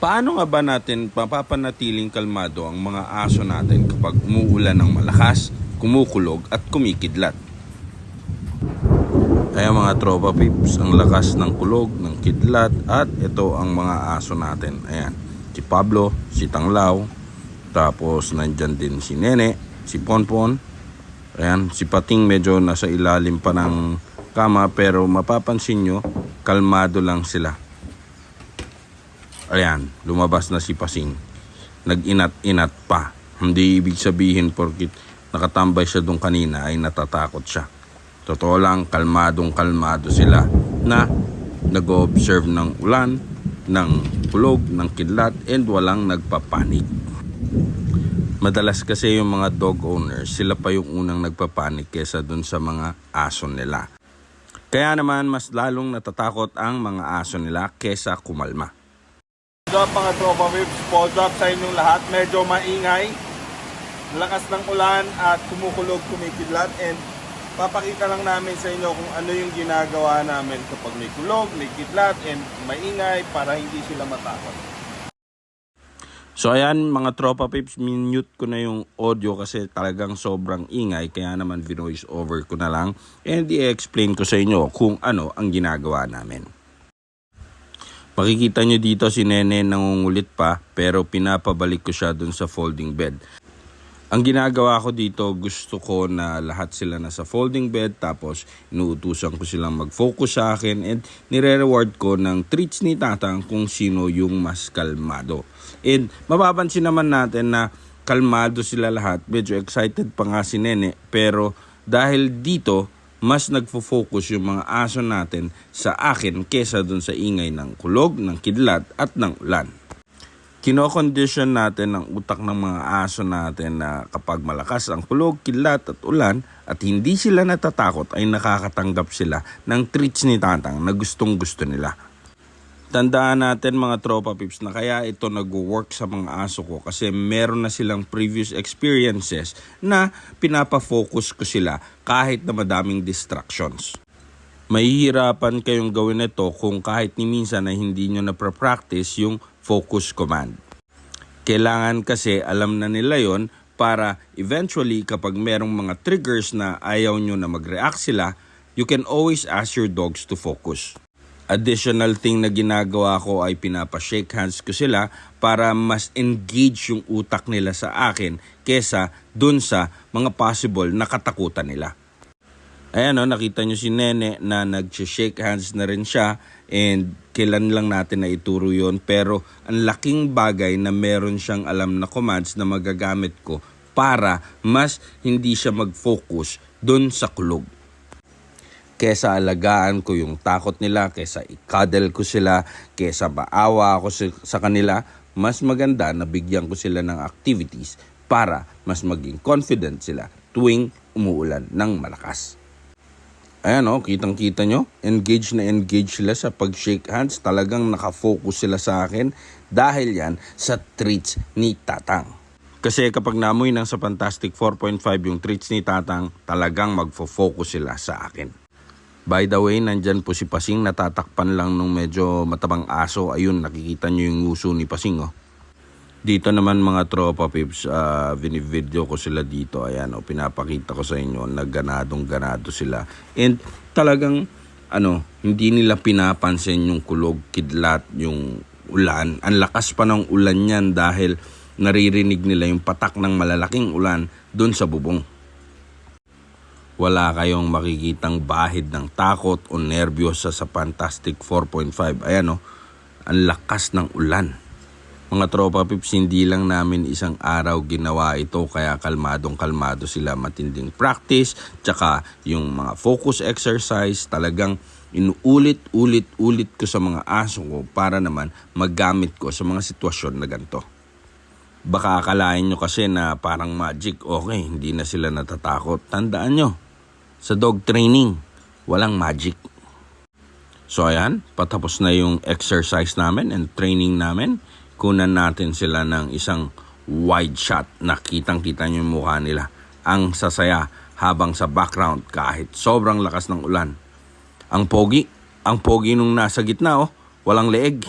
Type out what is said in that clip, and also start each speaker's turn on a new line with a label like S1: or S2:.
S1: Paano nga ba natin mapapanatiling kalmado ang mga aso natin kapag umuulan ng malakas, kumukulog at kumikidlat? Kaya mga tropa pips, ang lakas ng kulog, ng kidlat at ito ang mga aso natin. Ayan, si Pablo, si Tanglaw, tapos nandyan din si Nene, si Ponpon. Ayan, si Pating medyo nasa ilalim pa ng kama pero mapapansin nyo, kalmado lang sila. Ayan, lumabas na si Pasing. Nag-inat-inat pa. Hindi ibig sabihin porkit nakatambay siya doon kanina ay natatakot siya. Totoo lang, kalmadong-kalmado sila na nag-observe ng ulan, ng kulog, ng kidlat, and walang nagpapanik. Madalas kasi yung mga dog owners, sila pa yung unang nagpapanik kesa dun sa mga aso nila. Kaya naman, mas lalong natatakot ang mga aso nila kesa kumalma.
S2: What's up mga tropa waves? What's up sa inyong lahat? Medyo maingay, lakas ng ulan at kumukulog, kumikidlat, and papakita lang namin sa inyo kung ano yung ginagawa namin kapag may kulog, may kidlat, and maingay para hindi sila matakot.
S1: So ayan mga tropa pips, minute ko na yung audio kasi talagang sobrang ingay, kaya naman voice over ko na lang and i-explain ko sa inyo kung ano ang ginagawa namin. Makikita nyo dito si Nene nangungulit pa pero pinapabalik ko siya dun sa folding bed. Ang ginagawa ko dito, gusto ko na lahat sila nasa folding bed tapos inuutusan ko silang mag-focus sa akin and nire-reward ko ng treats ni Tatang kung sino yung mas kalmado. And mapapansin naman natin na kalmado sila lahat, medyo excited pa nga si Nene pero dahil dito mas nagfo-focus yung mga aso natin sa akin kesa dun sa ingay ng kulog, ng kidlat at ng ulan. Kino-condition natin ang utak ng mga aso natin na kapag malakas ang kulog, kidlat at ulan at hindi sila natatakot ay nakakatanggap sila ng treats ni Tatang na gustong gusto nila. Tandaan natin mga tropa pips na kaya ito nag-work sa mga aso ko kasi meron na silang previous experiences na pinapa-focus ko sila kahit na madaming distractions. Mahihirapan kayong gawin ito kung kahit ni minsan na hindi nyo na-practice yung focus command. Kailangan kasi alam na nila yon para eventually kapag merong mga triggers na ayaw nyo na mag-react sila, you can always ask your dogs to focus. Additional thing na ginagawa ko ay pinapa-shake hands ko sila para mas engage yung utak nila sa akin kesa dun sa mga possible na katakutan nila. Ayan o, nakita nyo si Nene na nag-shake hands na rin siya and kailan lang natin na ituro yon pero ang laking bagay na meron siyang alam na commands na magagamit ko para mas hindi siya mag-focus dun sa kulog. Kesa alagaan ko yung takot nila, kesa i-cuddle ko sila, kesa maawa ako sa kanila, mas maganda na bigyan ko sila ng activities para mas maging confident sila tuwing umuulan ng malakas. Ayan o, kitang-kita nyo, engage na engage sila sa pag-shake hands, talagang nakafocus sila sa akin dahil yan sa treats ni Tatang. Kasi kapag namoy ng sa Fantastic 4.5 yung treats ni Tatang, talagang magfo-focus sila sa akin. By the way, nandyan po si Pasing, natatakpan lang nung medyo matabang aso. Ayun, nakikita nyo yung uso ni Pasing. Oh. Dito naman mga tropa pips, vinivideo ko sila dito. Ayan, pinapakita ko sa inyo, nagganadong-ganado sila. And talagang, hindi nila pinapansin yung kulog, kidlat, yung ulan. Ang lakas pa ng ulan yan dahil naririnig nila yung patak ng malalaking ulan dun sa bubong. Wala kayong makikitang bahid ng takot o nerbiyos sa Fantastic 4.5. Ayan ang lakas ng ulan. Mga tropa pips, hindi lang namin isang araw ginawa ito kaya kalmadong-kalmado sila, matinding practice, tsaka yung mga focus exercise, talagang inuulit-ulit ko sa mga aso ko para naman magamit ko sa mga sitwasyon na ganito. Baka akalain nyo kasi na parang magic, okay, hindi na sila natatakot. Tandaan nyo, sa dog training, walang magic. So ayan, patapos na yung exercise namin and training namin. Kunan natin sila ng isang wide shot na kitang-kita nyo yung mukha nila. Ang sasaya habang sa background kahit sobrang lakas ng ulan. Ang pogi nung nasa gitna walang leeg.